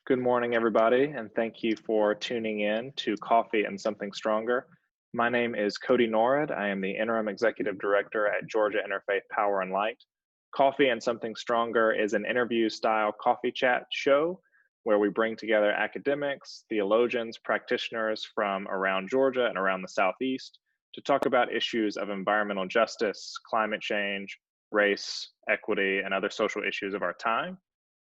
Good morning, everybody, and thank you for tuning in to Coffee and Something Stronger. My name is Cody Norrid. I am the Interim Executive Director at Georgia Interfaith Power and Light. Coffee and Something Stronger is an interview style coffee chat show where we bring together academics, theologians, practitioners from around Georgia and around the Southeast to talk about issues of environmental justice, climate change, race, equity, and other social issues of our time.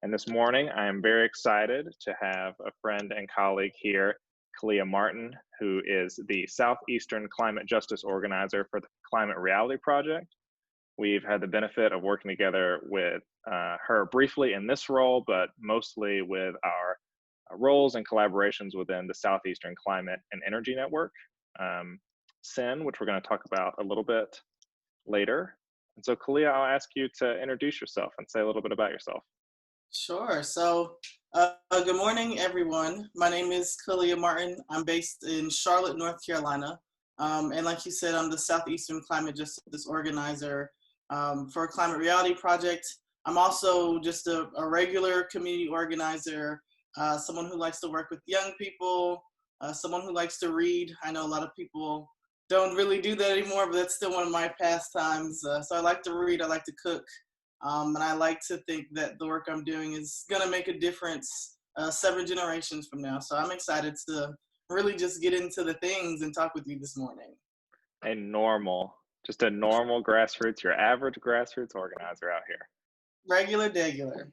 And this morning, I am very excited to have a friend and colleague here, Kaleia Martin, who is the Southeastern Climate Justice Organizer for the Climate Reality Project. We've had the benefit of working together with her briefly in this role, but mostly with our roles and collaborations within the Southeastern Climate and Energy Network, SIN, which we're going to talk about a little bit later. And so, Kaleia, I'll ask you to introduce yourself and say a little bit about yourself. Sure. Good morning, everyone. My name is Kaleia Martin. I'm based in Charlotte, North Carolina. And like you said, I'm the Southeastern Climate Justice Organizer for Climate Reality Project. I'm also just a regular community organizer, someone who likes to work with young people, someone who likes to read. I know a lot of people don't really do that anymore, but that's still one of my pastimes. So I like to read, I like to cook. And I like to think that the work I'm doing is going to make a difference 7 generations from now. So I'm excited to really just get into the things and talk with you this morning. Just a normal grassroots, your average grassroots organizer out here. Regular.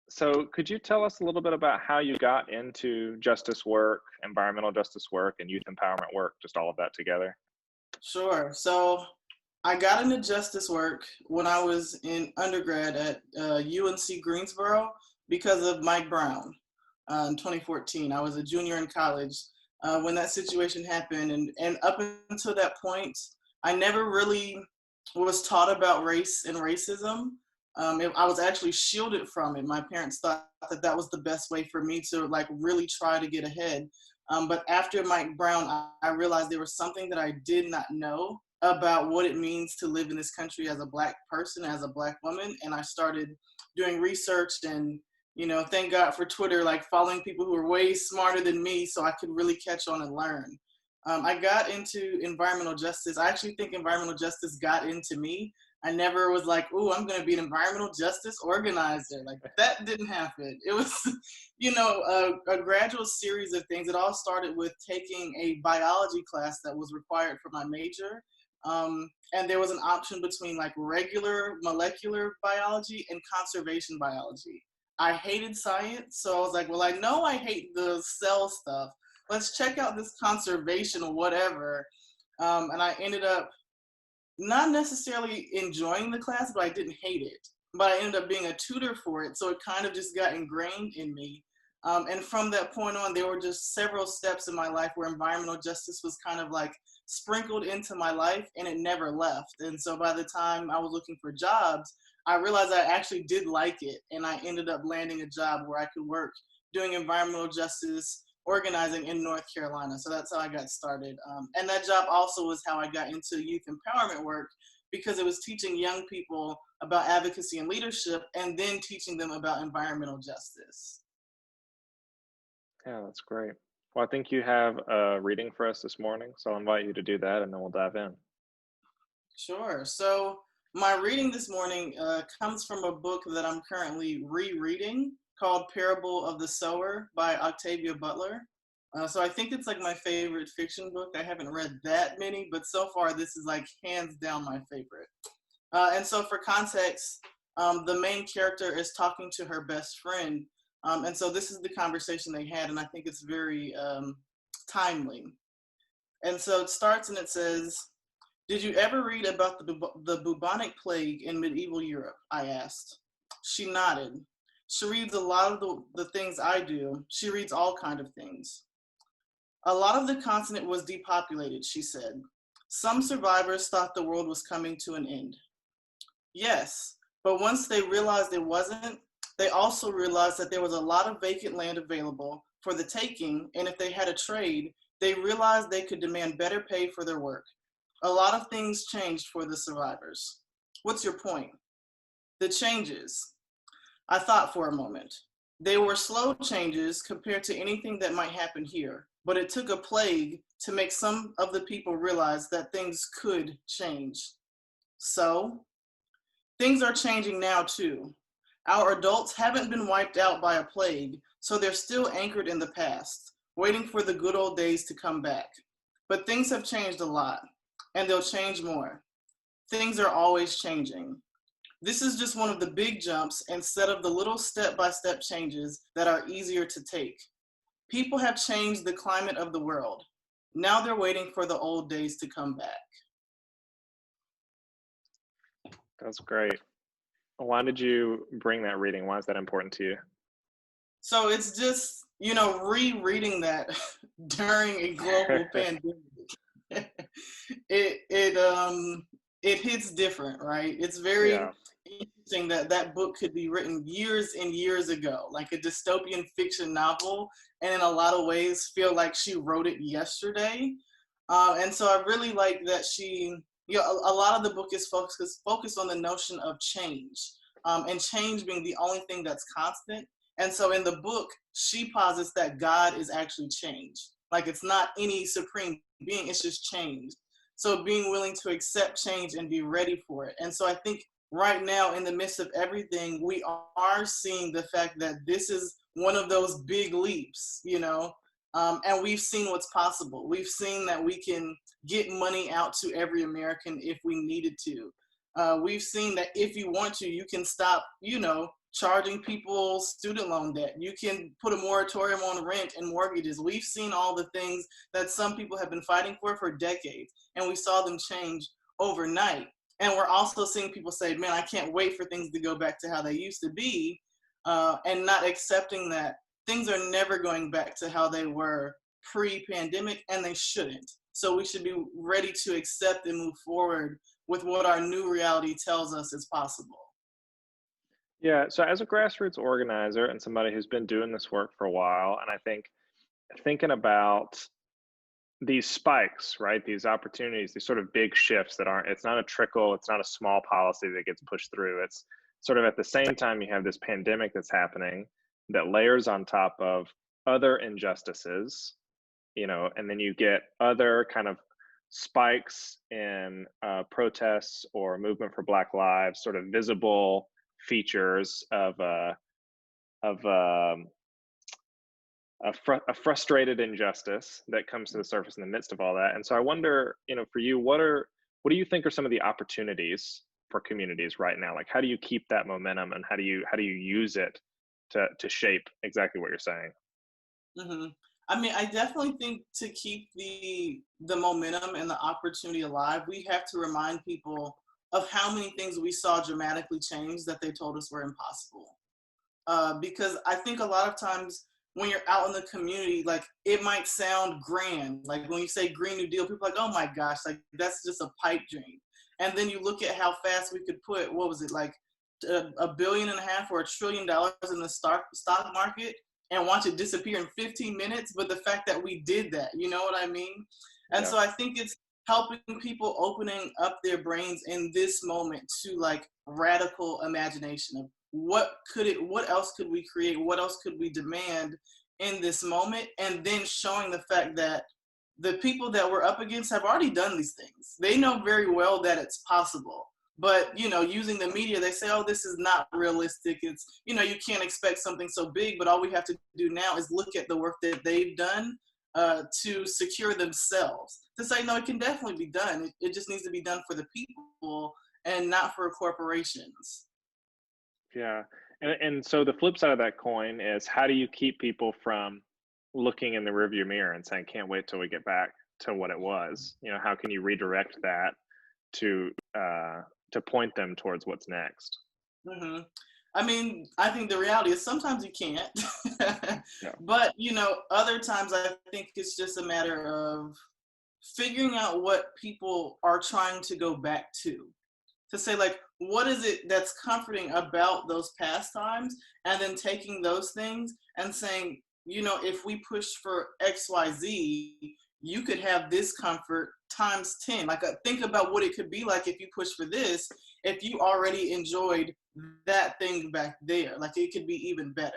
So could you tell us a little bit about how you got into justice work, environmental justice work, and youth empowerment work, just all of that together? Sure. So I got into justice work when I was in undergrad at UNC Greensboro because of Mike Brown in 2014. I was a junior in college when that situation happened. And up until that point, I never really was taught about race and racism. I was actually shielded from it. My parents thought that was the best way for me to really try to get ahead. But after Mike Brown, I realized there was something that I did not know about what it means to live in this country as a Black person, as a Black woman. And I started doing research and, thank God for Twitter, following people who were way smarter than me so I could really catch on and learn. I got into environmental justice. I actually think environmental justice got into me. I never was like, "Ooh, I'm going to be an environmental justice organizer." That didn't happen. It was, a gradual series of things. It all started with taking a biology class that was required for my major. And there was an option between regular molecular biology and conservation biology. I hated science, so I was like, well, I know I hate the cell stuff. Let's check out this conservation or whatever. And I ended up not necessarily enjoying the class, but I didn't hate it. But I ended up being a tutor for it, so it kind of just got ingrained in me. And from that point on, there were just several steps in my life where environmental justice was kind of sprinkled into my life and it never left. And so by the time I was looking for jobs, I realized I actually did like it. And I ended up landing a job where I could work doing environmental justice organizing in North Carolina. So that's how I got started. And that job also was how I got into youth empowerment work, because it was teaching young people about advocacy and leadership and then teaching them about environmental justice. Yeah, that's great. Well, I think you have a reading for us this morning, so I'll invite you to do that and then we'll dive in. Sure. So my reading this morning comes from a book that I'm currently rereading called Parable of the Sower by Octavia Butler. So I think it's my favorite fiction book. I haven't read that many, but so far this is hands down my favorite. And so for context, the main character is talking to her best friend. And so this is the conversation they had, and I think it's very timely. And so it starts and it says, "Did you ever read about the bubonic plague in medieval Europe?" I asked. She nodded. "She reads a lot of the things I do. She reads all kinds of things." "A lot of the continent was depopulated," she said. "Some survivors thought the world was coming to an end." "Yes, but once they realized it wasn't, they also realized that there was a lot of vacant land available for the taking, and if they had a trade, they realized they could demand better pay for their work. A lot of things changed for the survivors." "What's your point?" "The changes." I thought for a moment. They were slow changes compared to anything that might happen here, but it took a plague to make some of the people realize that things could change. So, things are changing now too. Our adults haven't been wiped out by a plague, so they're still anchored in the past, waiting for the good old days to come back. But things have changed a lot, and they'll change more. Things are always changing. This is just one of the big jumps instead of the little step-by-step changes that are easier to take. People have changed the climate of the world. Now they're waiting for the old days to come back. That's great. Why did you bring that reading? Why is that important to you? So it's just, rereading that during a global pandemic. It hits different, right? It's very Yeah. interesting that that book could be written years and years ago, like a dystopian fiction novel, and in a lot of ways feel like she wrote it yesterday. And so I really like that she, a lot of the book is focused on the notion of change, and change being the only thing that's constant. And so in the book, she posits that God is actually change. Like it's not any supreme being, it's just change. So being willing to accept change and be ready for it. And so I think right now, in the midst of everything, we are seeing the fact that this is one of those big leaps, and we've seen what's possible. We've seen that we can get money out to every American if we needed to. We've seen that if you want to, you can stop, charging people student loan debt. You can put a moratorium on rent and mortgages. We've seen all the things that some people have been fighting for decades, and we saw them change overnight. And we're also seeing people say, man, I can't wait for things to go back to how they used to be, and not accepting that things are never going back to how they were pre-pandemic, and they shouldn't. So we should be ready to accept and move forward with what our new reality tells us is possible. Yeah. So as a grassroots organizer and somebody who's been doing this work for a while, and I think thinking about these spikes, right? These opportunities, these sort of big shifts that aren't, it's not a trickle, it's not a small policy that gets pushed through. It's sort of at the same time you have this pandemic that's happening that layers on top of other injustices, and then you get other kind of spikes in protests or movement for Black Lives, sort of visible features of a frustrated injustice that comes to the surface in the midst of all that. And so I wonder, for you, what do you think are some of the opportunities for communities right now? Like, how do you keep that momentum, and how do you use it to shape exactly what you're saying? Mm-hmm. I mean, I definitely think to keep the momentum and the opportunity alive, we have to remind people of how many things we saw dramatically change that they told us were impossible. Because I think a lot of times when you're out in the community, like it might sound grand. Like when you say Green New Deal, people are like, oh my gosh, like that's just a pipe dream. And then you look at how fast we could put, what was it, like a billion and a half or $1 trillion in the stock market and watch it disappear in 15 minutes. But the fact that we did that, you know what I mean? And Yeah. so I think it's helping people opening up their brains in this moment to like radical imagination of what else could we create, what else could we demand in this moment, and then showing the fact that the people that we're up against have already done these things. They know very well that it's possible, but using the media, they say, oh, this is not realistic, it's you can't expect something so big. But all we have to do now is look at the work that they've done, to secure themselves, to say, no, it can definitely be done. It just needs to be done for the people and not for corporations. Yeah. And so the flip side of that coin is, how do you keep people from looking in the rearview mirror and saying, can't wait till we get back to what it was? How can you redirect that to point them towards what's next? Hmm. I mean, I think the reality is sometimes you can't, Yeah. but other times I think it's just a matter of figuring out what people are trying to go back to say, like, what is it that's comforting about those past times, and then taking those things and saying, if we push for XYZ, you could have this comfort times 10. Like, think about what it could be like if you push for this, if you already enjoyed that thing back there. Like, it could be even better.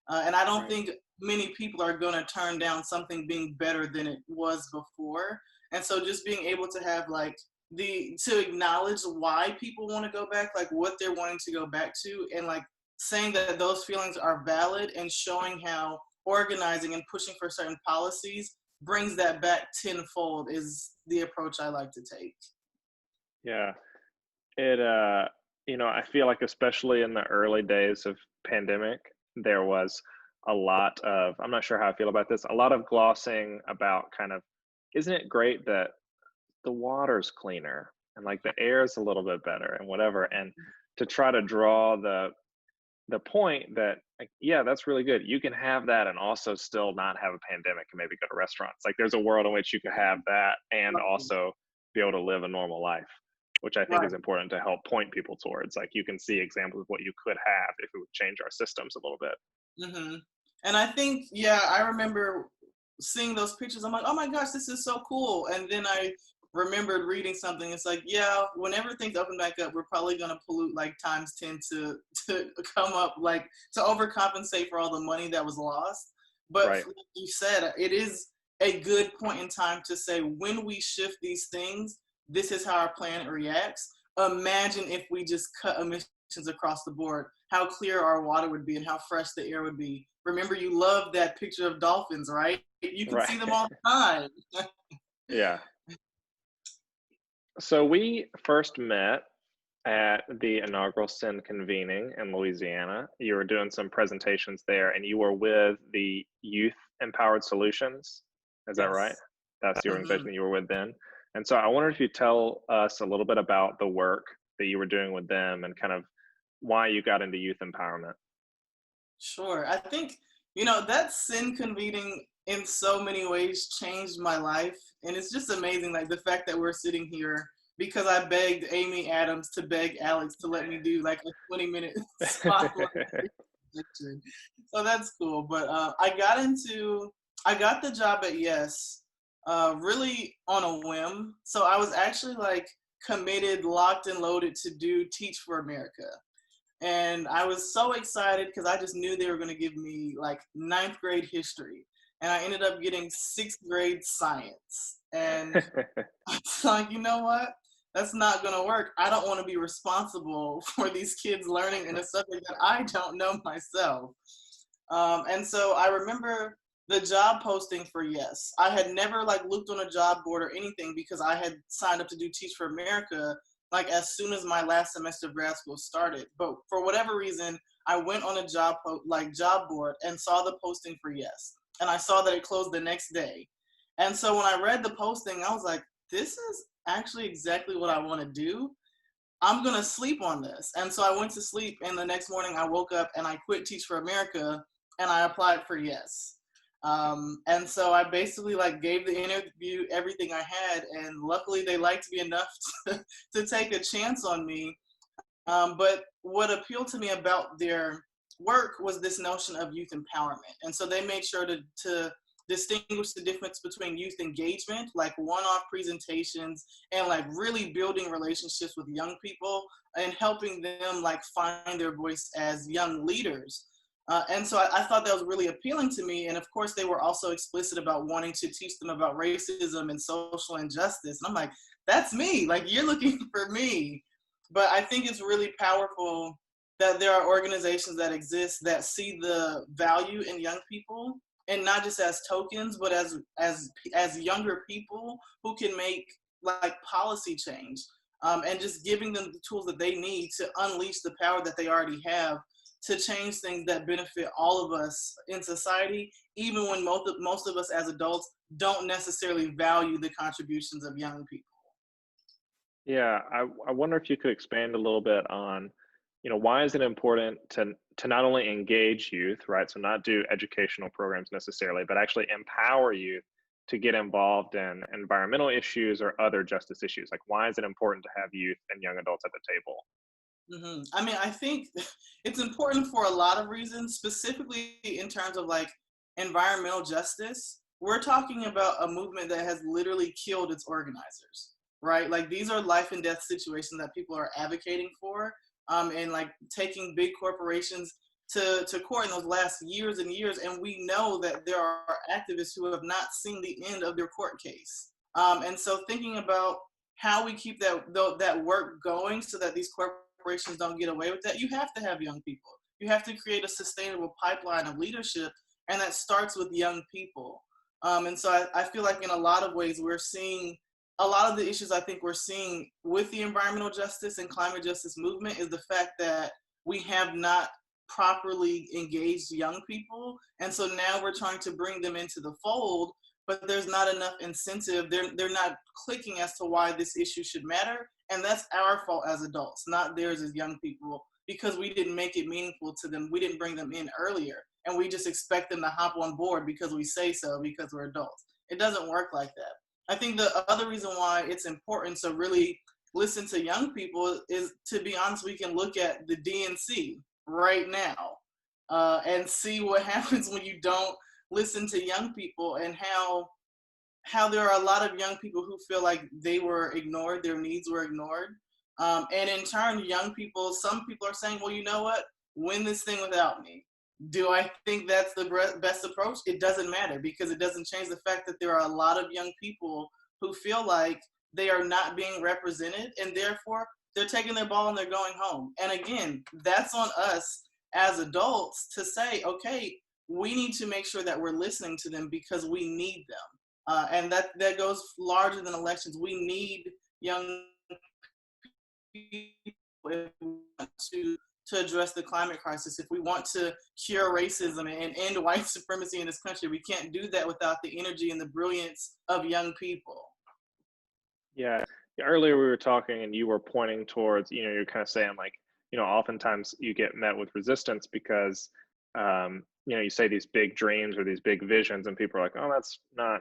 And I don't Right. think many people are going to turn down something being better than it was before. And so just being able to have like to acknowledge why people want to go back, like what they're wanting to go back to, and like saying that those feelings are valid and showing how organizing and pushing for certain policies brings that back tenfold is the approach I like to take. Yeah. It I feel like especially in the early days of pandemic, there was a lot of, I'm not sure how I feel about this, a lot of glossing about kind of, isn't it great that the water's cleaner and like the air is a little bit better and whatever, and to try to draw the point that like, yeah, that's really good. You can have that and also still not have a pandemic and maybe go to restaurants. Like there's a world in which you could have that and Right. also be able to live a normal life, which I think Right. is important to help point people towards. Like you can see examples of what you could have if it would change our systems a little bit. Hmm. And I think, yeah, I remember seeing those pictures. I'm like, oh my gosh, this is so cool. And then I remembered reading something. It's like, yeah, whenever things open back up, we're probably going to pollute like times 10 to come up, like to overcompensate for all the money that was lost. But Right. like you said, it is a good point in time to say when we shift these things, this is how our planet reacts. Imagine if we just cut emissions across the board, how clear our water would be and how fresh the air would be. Remember, you loved that picture of dolphins, right? You can see Right. them all the time. Yeah. So we first met at the inaugural Sin convening in Louisiana. You were doing some presentations there and you were with the Youth Empowered Solutions. Is that right? Yes. That's the organization Hmm. that you were with then. And so I wondered if you tell us a little bit about the work that you were doing with them and kind of why you got into youth empowerment. Sure. I think, that sin convening in so many ways changed my life. And it's just amazing, like the fact that we're sitting here because I begged Amy Adams to beg Alex to let me do like a 20-minute spotlight lecture. So that's cool. But I got the job at Yes really on a whim. So I was actually like committed, locked and loaded to do Teach for America. And I was so excited because I just knew they were going to give me like ninth grade history. And I ended up getting sixth grade science. And I was like, you know what? That's not going to work. I don't want to be responsible for these kids learning in a subject that I don't know myself. And so I remember the job posting for Yes. I had never like looked on a job board or anything because I had signed up to do Teach for America like as soon as my last semester of grad school started. But for whatever reason, I went on a job board and saw the posting for Yes. And I saw that it closed the next day. And so when I read the posting, I was like, this is actually exactly what I want to do. I'm going to sleep on this. And so I went to sleep, and the next morning I woke up and I quit Teach for America and I applied for Yes. And so I basically like gave the interview everything I had, and luckily they liked me enough to take a chance on me. But what appealed to me about their work was this notion of youth empowerment. And so they made sure to distinguish the difference between youth engagement, like one-off presentations, and like really building relationships with young people and helping them like find their voice as young leaders. And so I thought that was really appealing to me. And of course, they were also explicit about wanting to teach them about racism and social injustice. And I'm like, that's me. Like, you're looking for me. But I think it's really powerful that there are organizations that exist that see the value in young people, and not just as tokens, but as younger people who can make like policy change, and just giving them the tools that they need to unleash the power that they already have to change things that benefit all of us in society, even when most of us as adults don't necessarily value the contributions of young people. Yeah, I wonder if you could expand a little bit on, why is it important to not only engage youth, right? So not do educational programs necessarily, but actually empower youth to get involved in environmental issues or other justice issues. Like, why is it important to have youth and young adults at the table? I mean, I think it's important for a lot of reasons, specifically in terms of like environmental justice. We're talking about a movement that has literally killed its organizers, right? Like these are life and death situations that people are advocating for, and like taking big corporations. to court in those last years and years, and we know that there are activists who have not seen the end of their court case. And so thinking about how we keep that work going so that these corporations don't get away with that, you have to have young people. You have to create a sustainable pipeline of leadership, and that starts with young people. And so I feel like in a lot of ways we're seeing a lot of the issues I think we're seeing with the environmental justice and climate justice movement is the fact that we have not properly engaged young people. And so now we're trying to bring them into the fold, but there's not enough incentive. They're not clicking as to why this issue should matter. And that's our fault as adults, not theirs as young people, because we didn't make it meaningful to them. We didn't bring them in earlier. And we just expect them to hop on board because we say so, because we're adults. It doesn't work like that. I think the other reason why it's important to really listen to young people is, to be honest, we can look at the DNC right now and see what happens when you don't listen to young people, and how there are a lot of young people who feel like they were ignored, their needs were ignored. And in turn, young people, some people are saying, well, you know what, win this thing without me. Do I think that's the best approach? It doesn't matter, because it doesn't change the fact that there are a lot of young people who feel like they are not being represented, and therefore they're taking their ball and they're going home. And again, that's on us as adults to say, okay, we need to make sure that we're listening to them because we need them. And that goes larger than elections. We need young people if we want to address the climate crisis. If we want to cure racism and end white supremacy in this country, we can't do that without the energy and the brilliance of young people. Yeah. Earlier we were talking and you were pointing towards, you're kind of saying like, oftentimes you get met with resistance because, you say these big dreams or these big visions and people are like, oh,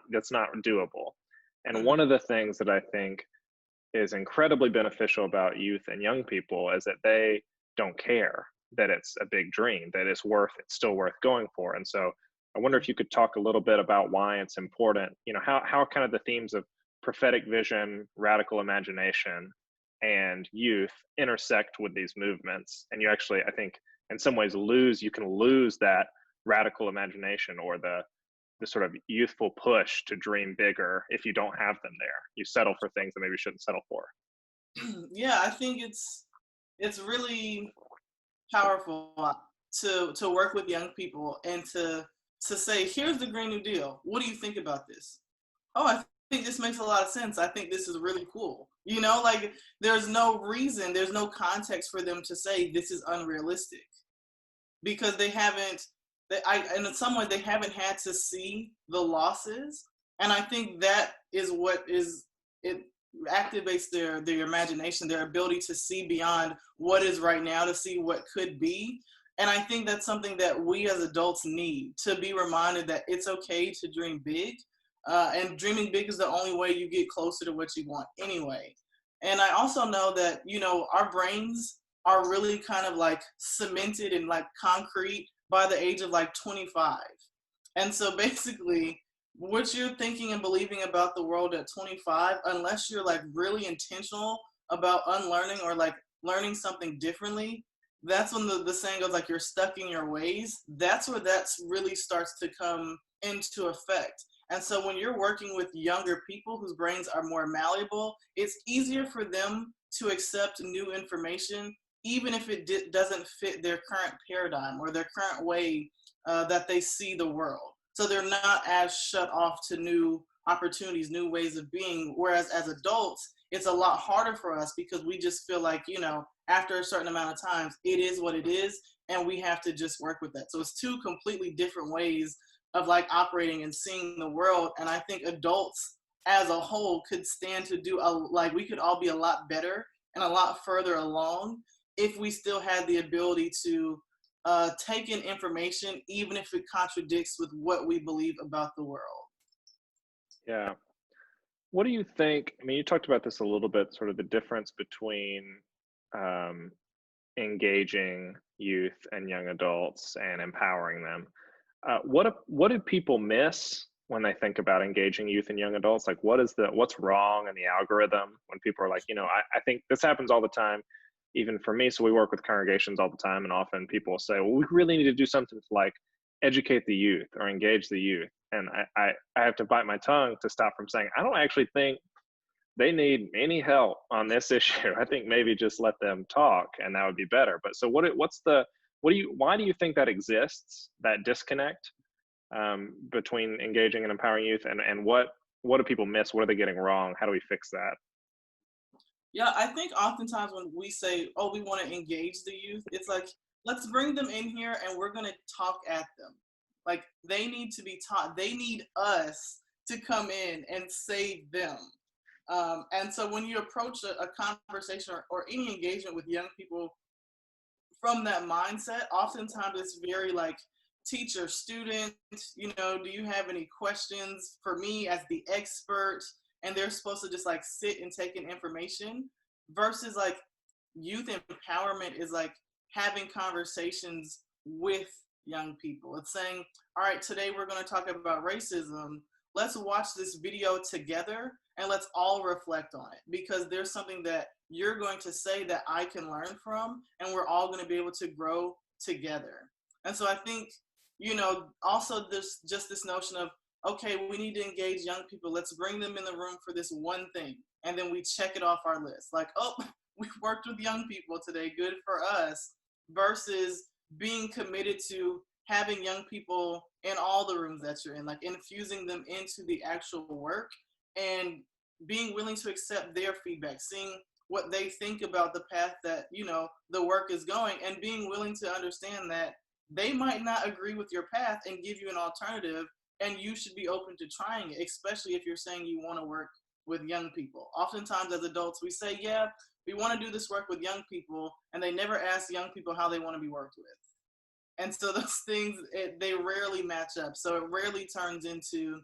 that's not doable. And one of the things that I think is incredibly beneficial about youth and young people is that they don't care that it's a big dream, that it's still worth going for. And so I wonder if you could talk a little bit about why it's important, how kind of the themes of prophetic vision, radical imagination, and youth intersect with these movements. And you actually, I think, in some ways you can lose that radical imagination or the sort of youthful push to dream bigger if you don't have them there. You settle for things that maybe you shouldn't settle for. Yeah, I think it's really powerful to work with young people and to say, here's the Green New Deal. What do you think about this? Oh, I think this makes a lot of sense. I think this is really cool. Like there's no reason, there's no context for them to say this is unrealistic, because they haven't, and in some way they haven't had to see the losses. And I think that is it activates their imagination, their ability to see beyond what is right now, to see what could be. And I think that's something that we as adults need, to be reminded that it's okay to dream big. And dreaming big is the only way you get closer to what you want anyway. And I also know that, our brains are really kind of like cemented and like concrete by the age of like 25. And so basically, what you're thinking and believing about the world at 25, unless you're like really intentional about unlearning or like learning something differently, that's when the saying goes like, you're stuck in your ways. That's where that's really starts to come into effect. And so when you're working with younger people whose brains are more malleable, it's easier for them to accept new information, even if it doesn't fit their current paradigm or their current way that they see the world. So they're not as shut off to new opportunities, new ways of being. Whereas as adults, it's a lot harder for us because we just feel like, after a certain amount of times, it is what it is, and we have to just work with that. So it's two completely different ways of like operating and seeing the world. And I think adults as a whole could stand to do we could all be a lot better and a lot further along if we still had the ability to take in information, even if it contradicts with what we believe about the world. Yeah. What do you think? I mean, you talked about this a little bit, sort of the difference between engaging youth and young adults and empowering them. What do people miss when they think about engaging youth and young adults? Like, what's wrong in the algorithm when people are like, I think this happens all the time. even for me. So we work with congregations all the time, and often people will say, well, we really need to do something to like educate the youth or engage the youth. And I have to bite my tongue to stop from saying, I don't actually think they need any help on this issue. I think maybe just let them talk and that would be better. But so why do you think that exists, that disconnect between engaging and empowering youth, and what do people miss? What are they getting wrong? How do we fix that? Yeah, I think oftentimes when we say, oh, we want to engage the youth, it's like, let's bring them in here and we're going to talk at them. Like, they need to be taught. They need us to come in and save them. And so when you approach a conversation or any engagement with young people from that mindset, oftentimes it's very like teacher, student, do you have any questions for me as the expert? And they're supposed to just like sit and take in information versus like youth empowerment is like having conversations with young people. It's saying, all right, today we're going to talk about racism. Let's watch this video together and let's all reflect on it, because there's something that you're going to say that I can learn from, and we're all going to be able to grow together. And so I think, also this notion of, okay, we need to engage young people. Let's bring them in the room for this one thing. And then we check it off our list. Like, oh, we worked with young people today. Good for us. Versus being committed to having young people in all the rooms that you're in, like infusing them into the actual work and being willing to accept their feedback, seeing what they think about the path that, the work is going, and being willing to understand that they might not agree with your path and give you an alternative. And you should be open to trying it, especially if you're saying you want to work with young people. Oftentimes as adults, we say, yeah, we want to do this work with young people, and they never ask young people how they want to be worked with. And so those things, they rarely match up. So it rarely turns into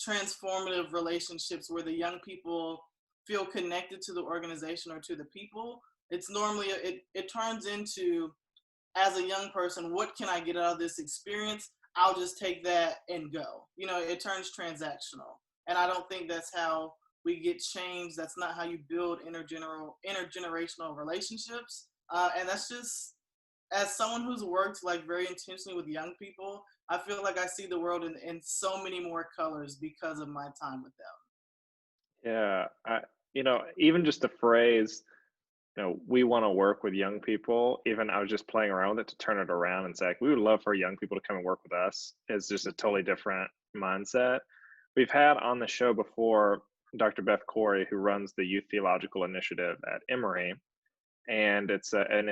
transformative relationships where the young people feel connected to the organization or to the people. It's normally, it turns into, as a young person, what can I get out of this experience? I'll just take that and go. It turns transactional. And I don't think that's how we get change. That's not how you build intergenerational relationships. And that's just, as someone who's worked like very intentionally with young people, I feel like I see the world in so many more colors because of my time with them. Yeah, even just the phrase, we want to work with young people. Even I was just playing around with it to turn it around and say, like, we would love for young people to come and work with us. It's just a totally different mindset. We've had on the show before Dr. Beth Corey, who runs the Youth Theological Initiative at Emory, and it's an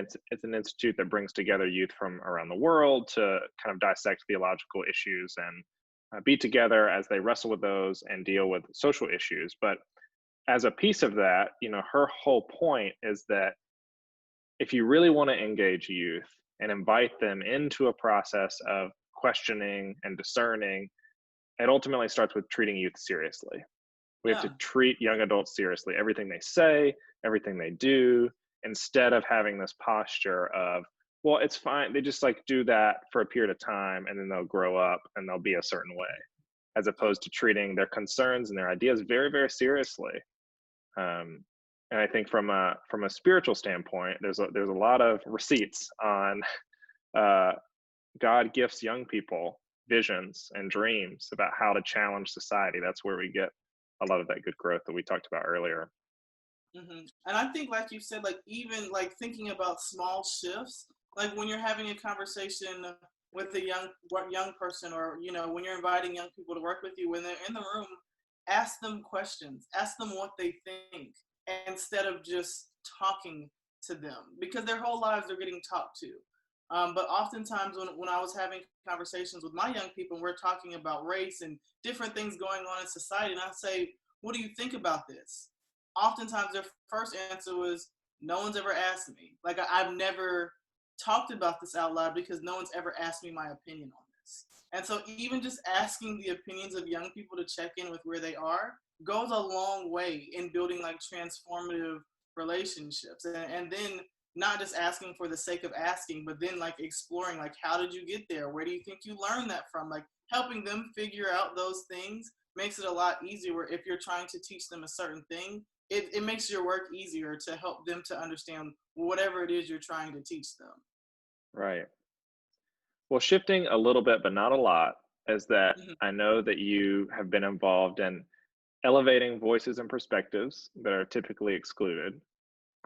institute that brings together youth from around the world to kind of dissect theological issues and be together as they wrestle with those and deal with social issues. But as a piece of that, her whole point is that if you really want to engage youth and invite them into a process of questioning and discerning, it ultimately starts with treating youth seriously. We have to treat young adults seriously, everything they say, everything they do, instead of having this posture of, well, it's fine. They just like do that for a period of time and then they'll grow up and they'll be a certain way, as opposed to treating their concerns and their ideas very, very seriously. And I think from a spiritual standpoint, there's a lot of receipts on God gifts young people visions and dreams about how to challenge society. That's where we get a lot of that good growth that we talked about earlier. Mm-hmm. And I think, like you said, like even like thinking about small shifts, like when you're having a conversation with a young person, or when you're inviting young people to work with you, when they're in the room, ask them questions, ask them what they think, instead of just talking to them, because their whole lives are getting talked to. But oftentimes when I was having conversations with my young people, and we're talking about race and different things going on in society, and I say, what do you think about this? Oftentimes their first answer was, no one's ever asked me. Like I've never talked about this out loud because no one's ever asked me my opinion on this. And so even just asking the opinions of young people to check in with where they are goes a long way in building like transformative relationships. And then not just asking for the sake of asking, but then like exploring, like, how did you get there? Where do you think you learned that from? Like helping them figure out those things makes it a lot easier. If you're trying to teach them a certain thing, it makes your work easier to help them to understand whatever it is you're trying to teach them. Right. Well, shifting a little bit, but not a lot, is that Mhm. I know that you have been involved in elevating voices and perspectives that are typically excluded.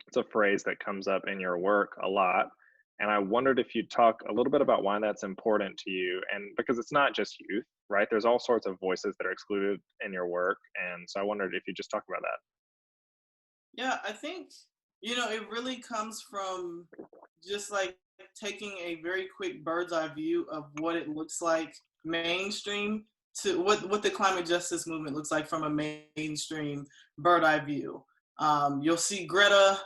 It's a phrase that comes up in your work a lot. And I wondered if you'd talk a little bit about why that's important to you. And because it's not just youth, right? There's all sorts of voices that are excluded in your work. And so I wondered if you just talk about that. Yeah, I think, it really comes from just like taking a very quick bird's eye view of what it looks like mainstream to what the climate justice movement looks like from a mainstream bird eye view. You'll see Greta,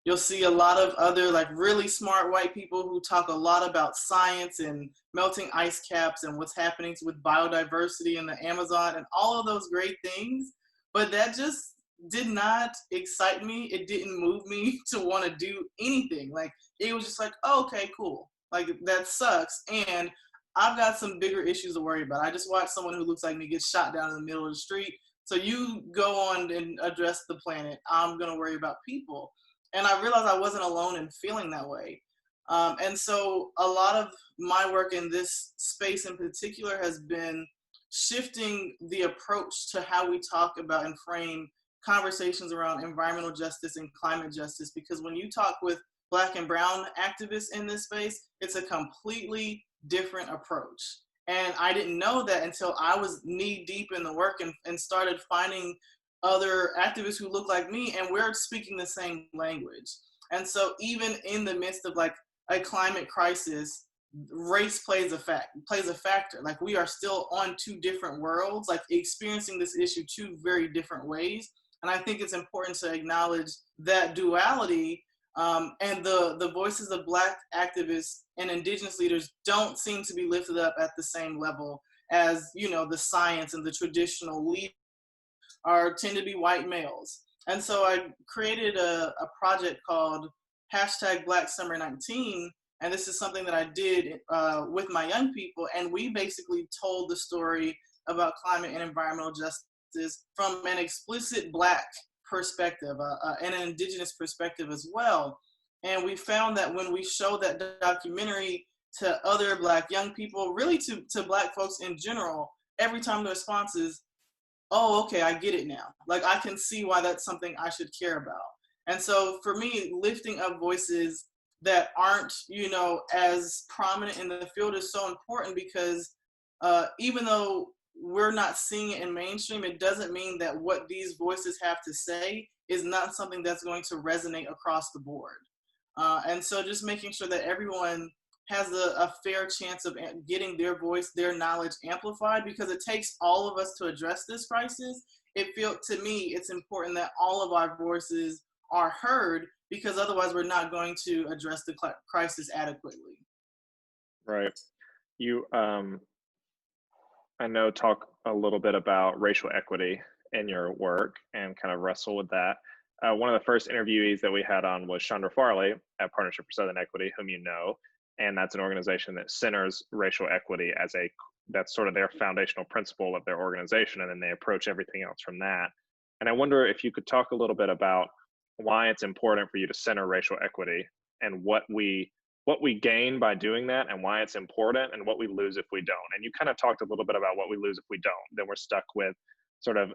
you'll see a lot of other like really smart white people who talk a lot about science and melting ice caps and what's happening with biodiversity in the Amazon and all of those great things. But that just did not excite me. It didn't move me to want to do anything. Like it was just like, oh, okay, cool. Like that sucks. And I've got some bigger issues to worry about. I just watched someone who looks like me get shot down in the middle of the street. So you go on and address the planet. I'm going to worry about people. And I realized I wasn't alone in feeling that way. And so a lot of my work in this space in particular has been shifting the approach to how we talk about and frame conversations around environmental justice and climate justice. Because when you talk with Black and brown activists in this space, it's a completely different approach. And I didn't know that until I was knee deep in the work and started finding other activists who look like me, and we're speaking the same language. And so even in the midst of like a climate crisis, race plays a factor. Like we are still on two different worlds, like experiencing this issue two very different ways. And I think it's important to acknowledge that duality, and the voices of Black activists and Indigenous leaders don't seem to be lifted up at the same level as, the science and the traditional leaders tend to be white males. And so I created a project called hashtag Black Summer 19. And this is something that I did with my young people. And we basically told the story about climate and environmental justice from an explicit Black perspective and an Indigenous perspective as well. And we found that when we showed that documentary to other Black young people, really to Black folks in general, every time the response is, oh, okay, I get it now. Like I can see why that's something I should care about. And so for me, lifting up voices that aren't, as prominent in the field is so important because even though we're not seeing it in mainstream, it doesn't mean that what these voices have to say is not something that's going to resonate across the board. And so just making sure that everyone has a fair chance of getting their voice, their knowledge amplified, because it takes all of us to address this crisis. To me, it's important that all of our voices are heard, because otherwise we're not going to address the crisis adequately. Right. You, I know, talk a little bit about racial equity in your work and kind of wrestle with that. One of the first interviewees that we had on was Chandra Farley at Partnership for Southern Equity, whom you know, and that's an organization that centers racial equity that's sort of their foundational principle of their organization, and then they approach everything else from that. And I wonder if you could talk a little bit about why it's important for you to center racial equity and what we gain by doing that and why it's important and what we lose if we don't. And you kind of talked a little bit about what we lose if we don't. Then we're stuck with sort of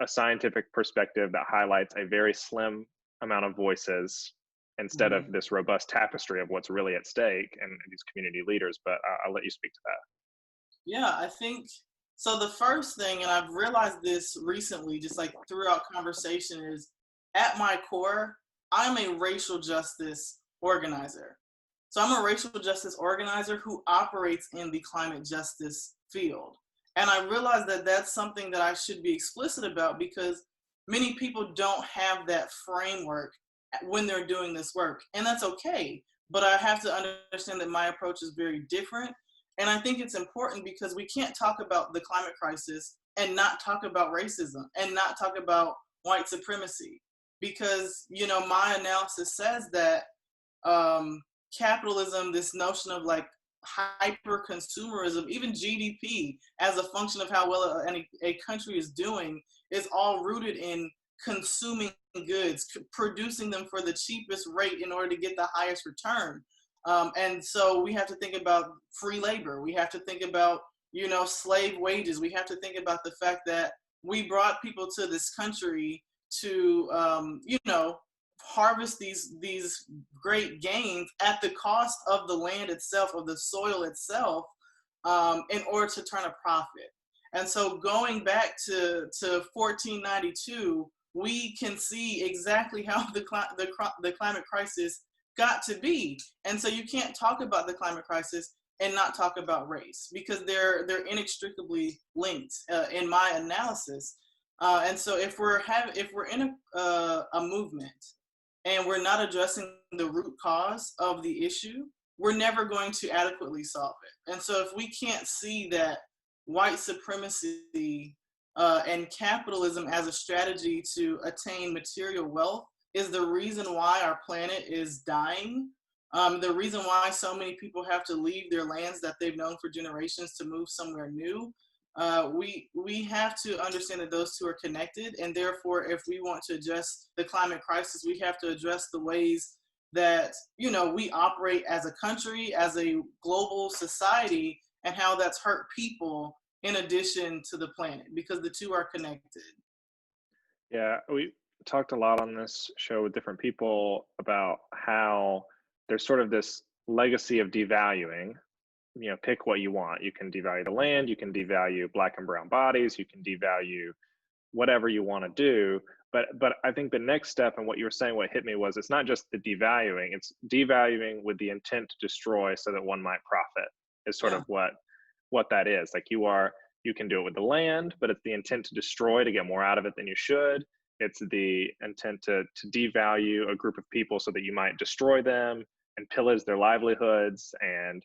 a scientific perspective that highlights a very slim amount of voices instead of this robust tapestry of what's really at stake and these community leaders. But I'll let you speak to that. Yeah, I think so. The first thing, and I've realized this recently, just like throughout conversation, is at my core, I'm a racial justice organizer. So I'm a racial justice organizer who operates in the climate justice field. And I realize that that's something that I should be explicit about, because many people don't have that framework when they're doing this work. And that's okay. But I have to understand that my approach is very different. And I think it's important because we can't talk about the climate crisis and not talk about racism and not talk about white supremacy. Because, my analysis says that capitalism, this notion of like hyper consumerism, even GDP as a function of how well a country is doing, is all rooted in consuming goods, producing them for the cheapest rate in order to get the highest return. And so we have to think about free labor. We have to think about, slave wages. We have to think about the fact that we brought people to this country to, harvest these great gains at the cost of the land itself, of the soil itself, in order to turn a profit. And so going back to 1492, we can see exactly how the climate crisis got to be. And so you can't talk about the climate crisis and not talk about race, because they're inextricably linked, in my analysis. And so if we're in a movement and we're not addressing the root cause of the issue, we're never going to adequately solve it. And so if we can't see that white supremacy and capitalism as a strategy to attain material wealth is the reason why our planet is dying, the reason why so many people have to leave their lands that they've known for generations to move somewhere new, we have to understand that those two are connected. And therefore, if we want to address the climate crisis, we have to address the ways that, we operate as a country, as a global society, and how that's hurt people in addition to the planet, because the two are connected. Yeah, we talked a lot on this show with different people about how there's sort of this legacy of devaluing. Pick what you want. You can devalue the land, you can devalue black and brown bodies, you can devalue whatever you want to do. But I think the next step, and what you were saying, what hit me was, it's not just the devaluing, it's devaluing with the intent to destroy so that one might profit, is sort of what that is. Like you can do it with the land, but it's the intent to destroy, to get more out of it than you should. It's the intent to devalue a group of people so that you might destroy them and pillage their livelihoods and,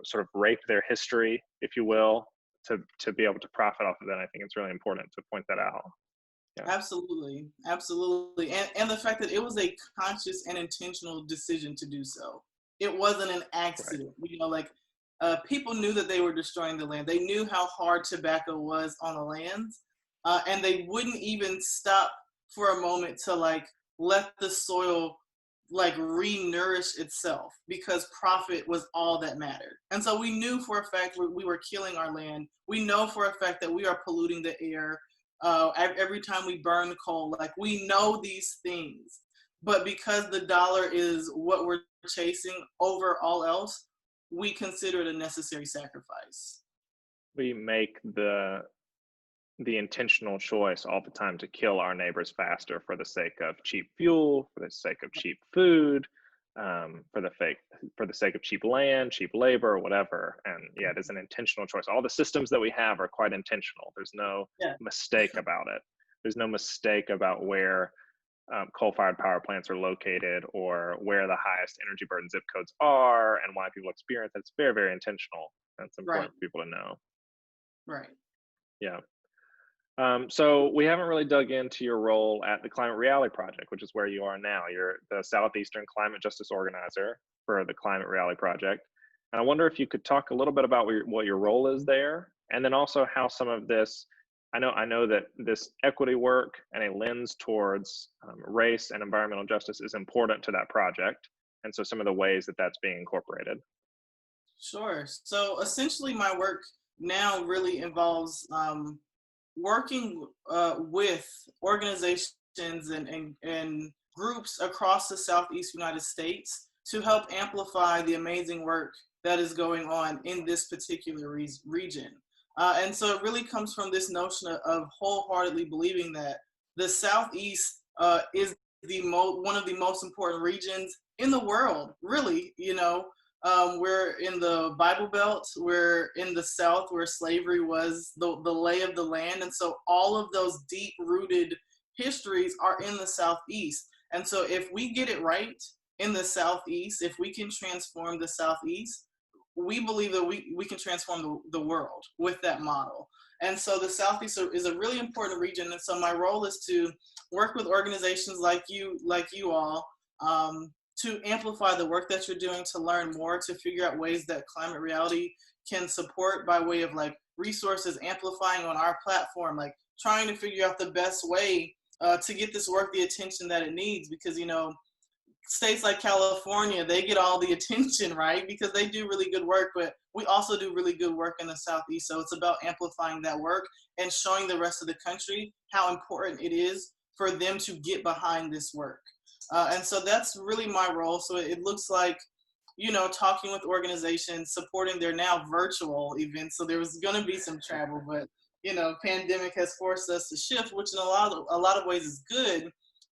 sort of rape their history, if you will, to be able to profit off of that. I think it's really important to point that out. Yeah. Absolutely. And the fact that it was a conscious and intentional decision to do so. It wasn't an accident. Right. People knew that they were destroying the land. They knew how hard tobacco was on the lands, and they wouldn't even stop for a moment to let the soil re-nourish itself, because profit was all that mattered. And so we knew for a fact we were killing our land. We know for a fact that we are polluting the air every time we burn coal. We know these things, but because the dollar is what we're chasing over all else, we consider it a necessary sacrifice. We make the intentional choice all the time to kill our neighbors faster for the sake of cheap fuel, for the sake of cheap food, for the sake of cheap land, cheap labor, whatever. And yeah, it is an intentional choice. All the systems that we have are quite intentional. There's no mistake about it. There's no mistake about where coal-fired power plants are located, or where the highest energy burden zip codes are, and why people experience it. It's very, very intentional. That's important for people to know. Right. Yeah. So we haven't really dug into your role at the Climate Reality Project, which is where you are now. You're the Southeastern Climate Justice Organizer for the Climate Reality Project. And I wonder if you could talk a little bit about what your role is there, and then also how some of this, I know that this equity work and a lens towards race and environmental justice is important to that project. And so some of the ways that that's being incorporated. Sure. So essentially my work now really involves working with organizations and groups across the Southeast United States to help amplify the amazing work that is going on in this particular region. And so it really comes from this notion of wholeheartedly believing that the Southeast is one of the most important regions in the world, really. We're in the Bible Belt, we're in the South where slavery was the lay of the land. And so all of those deep-rooted histories are in the Southeast. And so if we get it right in the Southeast, if we can transform the Southeast, we believe that we can transform the world with that model. And so the Southeast is a really important region. And so my role is to work with organizations like you all, to amplify the work that you're doing, to learn more, to figure out ways that Climate Reality can support by way of resources amplifying on our platform, like trying to figure out the best way to get this work the attention that it needs, because, states like California, they get all the attention, right? Because they do really good work, but we also do really good work in the Southeast. So it's about amplifying that work and showing the rest of the country how important it is for them to get behind this work. And so that's really my role. So it looks like, talking with organizations, supporting their now virtual events. So there was going to be some travel, but pandemic has forced us to shift, which in a lot of ways is good.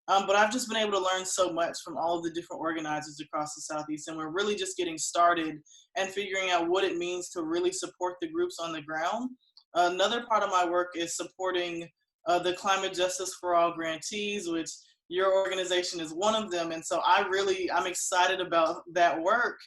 But I've just been able to learn so much from all of the different organizers across the Southeast, and we're really just getting started and figuring out what it means to really support the groups on the ground. Another part of my work is supporting the Climate Justice for All grantees, which your organization is one of them. And so I'm excited about that work,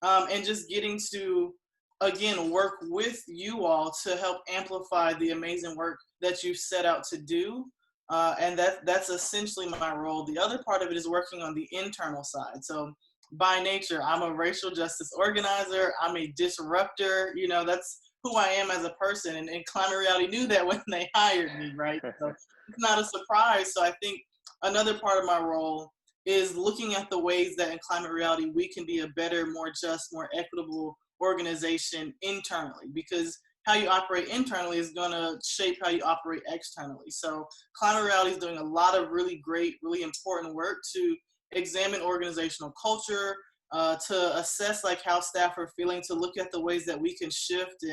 and just getting to, again, work with you all to help amplify the amazing work that you've set out to do. And that's essentially my role. The other part of it is working on the internal side. So by nature, I'm a racial justice organizer. I'm a disruptor. That's who I am as a person. And Climate Reality knew that when they hired me, right? So it's not a surprise. So I think another part of my role is looking at the ways that in Climate Reality we can be a better, more just, more equitable organization internally, because how you operate internally is going to shape how you operate externally. So Climate Reality is doing a lot of really great, really important work to examine organizational culture, to assess like how staff are feeling, to look at the ways that we can shift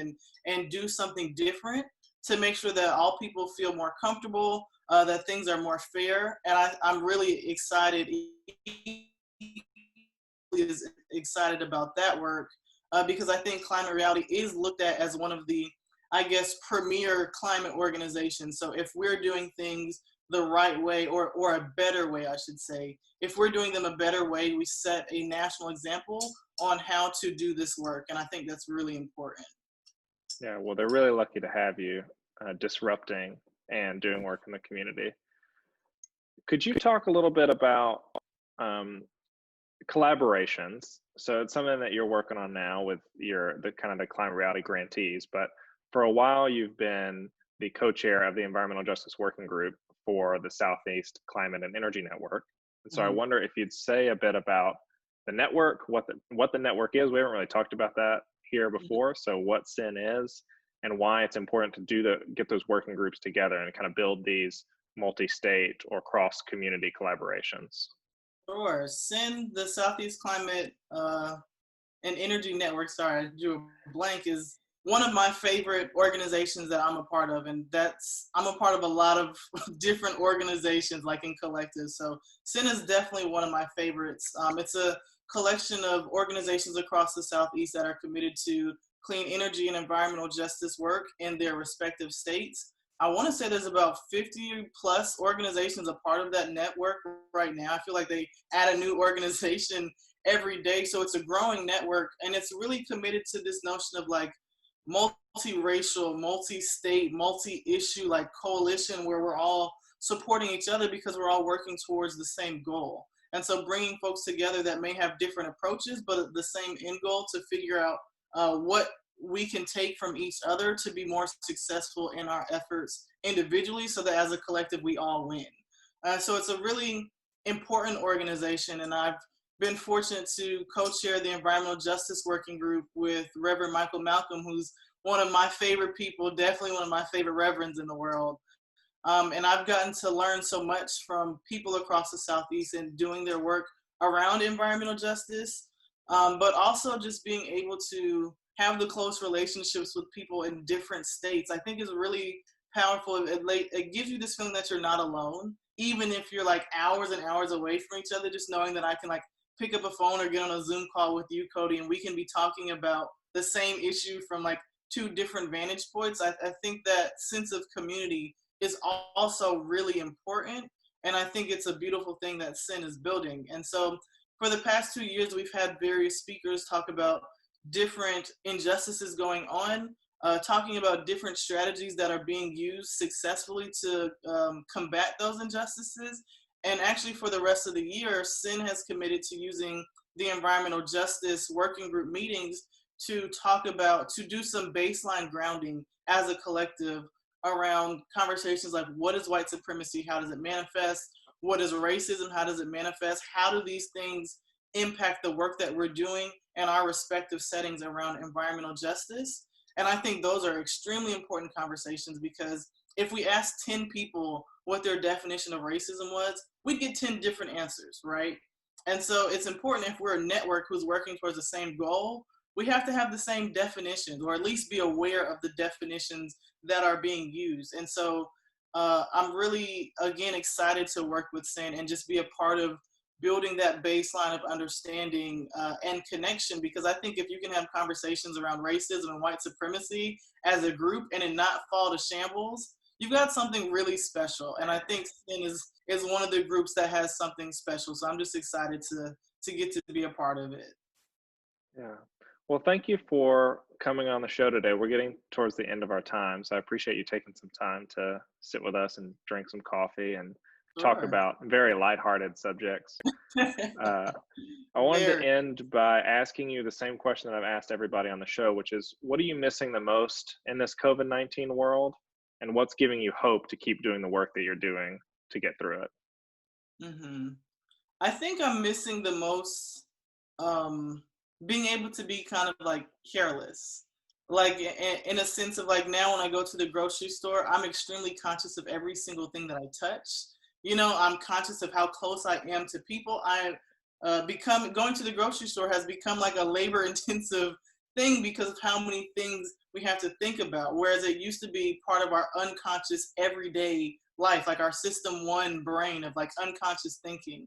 and do something different to make sure that all people feel more comfortable, that things are more fair. And I'm really excited about that work, because I think Climate Reality is looked at as one of the, I guess, premier climate organizations. So if we're doing things the right way, or a better way, I should say, if we're doing them a better way, we set a national example on how to do this work. And I think that's really important. Yeah, well, they're really lucky to have you disrupting and doing work in the community. Could you talk a little bit about collaborations? So it's something that you're working on now with the Climate Reality grantees, but for a while you've been the co-chair of the Environmental Justice Working Group for the Southeast Climate and Energy Network. And so I wonder if you'd say a bit about the network, what the network is. We haven't really talked about that here before. So what SIN is and why it's important to get those working groups together and kind of build these multi-state or cross-community collaborations. Sure. SIN, the Southeast Climate and Energy Network, sorry, I drew a blank, is one of my favorite organizations that I'm a part of. And I'm a part of a lot of different organizations, like in collectives. So SIN is definitely one of my favorites. It's a collection of organizations across the Southeast that are committed to clean energy and environmental justice work in their respective states. I want to say there's about 50 plus organizations a part of that network right now. I feel like they add a new organization every day. So it's a growing network, and it's really committed to this notion of like multiracial, multi-state, multi-issue, like coalition, where we're all supporting each other because we're all working towards the same goal. And so bringing folks together that may have different approaches, but the same end goal to figure out what we can take from each other to be more successful in our efforts individually, so that as a collective, we all win. So it's a really important organization, and I've been fortunate to co-chair the Environmental Justice Working Group with Reverend Michael Malcolm, who's one of my favorite people, definitely one of my favorite reverends in the world. And I've gotten to learn so much from people across the Southeast and doing their work around environmental justice, but also just being able to have the close relationships with people in different states, I think is really powerful. It gives you this feeling that you're not alone, even if you're like hours and hours away from each other, just knowing that I can like pick up a phone or get on a Zoom call with you, Cody, and we can be talking about the same issue from like two different vantage points. I think that sense of community is also really important. And I think it's a beautiful thing that SIN is building. And so for the past 2 years, we've had various speakers talk about different injustices going on, talking about different strategies that are being used successfully to combat those injustices. And actually for the rest of the year, SIN has committed to using the Environmental Justice Working Group meetings to talk about, to do some baseline grounding as a collective around conversations like, what is white supremacy? How does it manifest? What is racism? How does it manifest? How do these things impact the work that we're doing in our respective settings around environmental justice? And I think those are extremely important conversations, because if we asked 10 people what their definition of racism was, we'd get 10 different answers, right? And so it's important, if we're a network who's working towards the same goal, we have to have the same definitions, or at least be aware of the definitions that are being used. And so I'm really, again, excited to work with Sin and just be a part of building that baseline of understanding and connection, because I think if you can have conversations around racism and white supremacy as a group and it not fall to shambles, you've got something really special. And I think Sin is one of the groups that has something special. So I'm just excited to get to be a part of it. Yeah. Well, thank you for coming on the show today. We're getting towards the end of our time, so I appreciate you taking some time to sit with us and drink some coffee and talk Sure. about very lighthearted subjects. Uh, I wanted to Very. end by asking you the same question that I've asked everybody on the show, which is, what are you missing the most in this COVID-19 world? And what's giving you hope to keep doing the work that you're doing to get through it? hmm I think I'm missing the most um, being able to be kind of like careless. Like in a sense of like, now when I go to the grocery store, I'm extremely conscious of every single thing that I touch. You know, I'm conscious of how close I am to people. I become going to the grocery store has become like a labor intensive thing because of how many things we have to think about. Whereas it used to be part of our unconscious everyday life, like our system one brain of like unconscious thinking.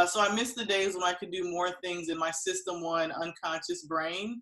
So I miss the days when I could do more things in my system one unconscious brain.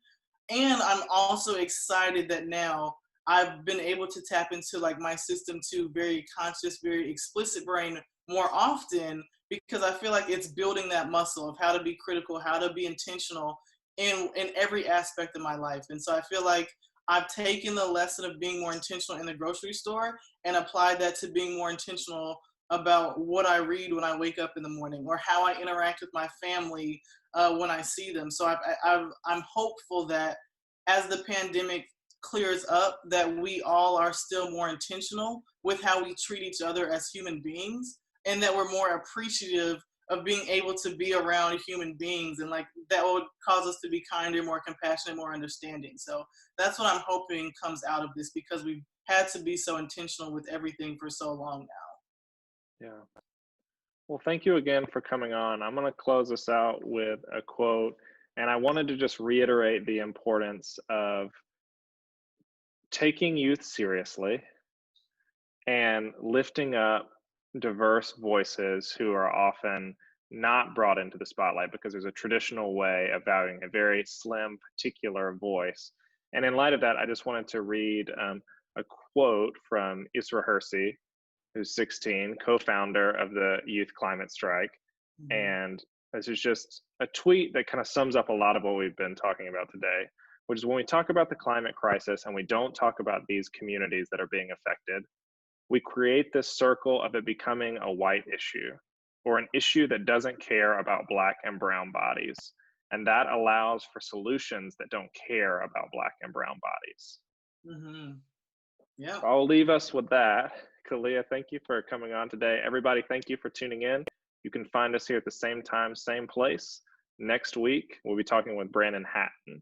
And I'm also excited that now I've been able to tap into like my system two very conscious, very explicit brain more often, because I feel like it's building that muscle of how to be critical, how to be intentional in every aspect of my life. And so I feel like I've taken the lesson of being more intentional in the grocery store and applied that to being more intentional about what I read when I wake up in the morning, or how I interact with my family when I see them. So I'm hopeful that as the pandemic clears up, that we all are still more intentional with how we treat each other as human beings, and that we're more appreciative of being able to be around human beings, and like that would cause us to be kinder, more compassionate, more understanding. So that's what I'm hoping comes out of this, because we've had to be so intentional with everything for so long now. Yeah. Well, thank you again for coming on. I'm going to close this out with a quote, and I wanted to just reiterate the importance of taking youth seriously and lifting up diverse voices who are often not brought into the spotlight because there's a traditional way of valuing a very slim, particular voice. And in light of that, I just wanted to read a quote from Isra Hirsi, who's 16, co-founder of the Youth Climate Strike. Mm-hmm. And this is just a tweet that kind of sums up a lot of what we've been talking about today, which is, when we talk about the climate crisis and we don't talk about these communities that are being affected, we create this circle of it becoming a white issue, or an issue that doesn't care about Black and brown bodies. And that allows for solutions that don't care about Black and brown bodies. Mm-hmm. Yeah. I'll leave us with that. Kaleia, thank you for coming on today. Everybody, thank you for tuning in. You can find us here at the same time, same place. Next week, we'll be talking with Brandon Hatton.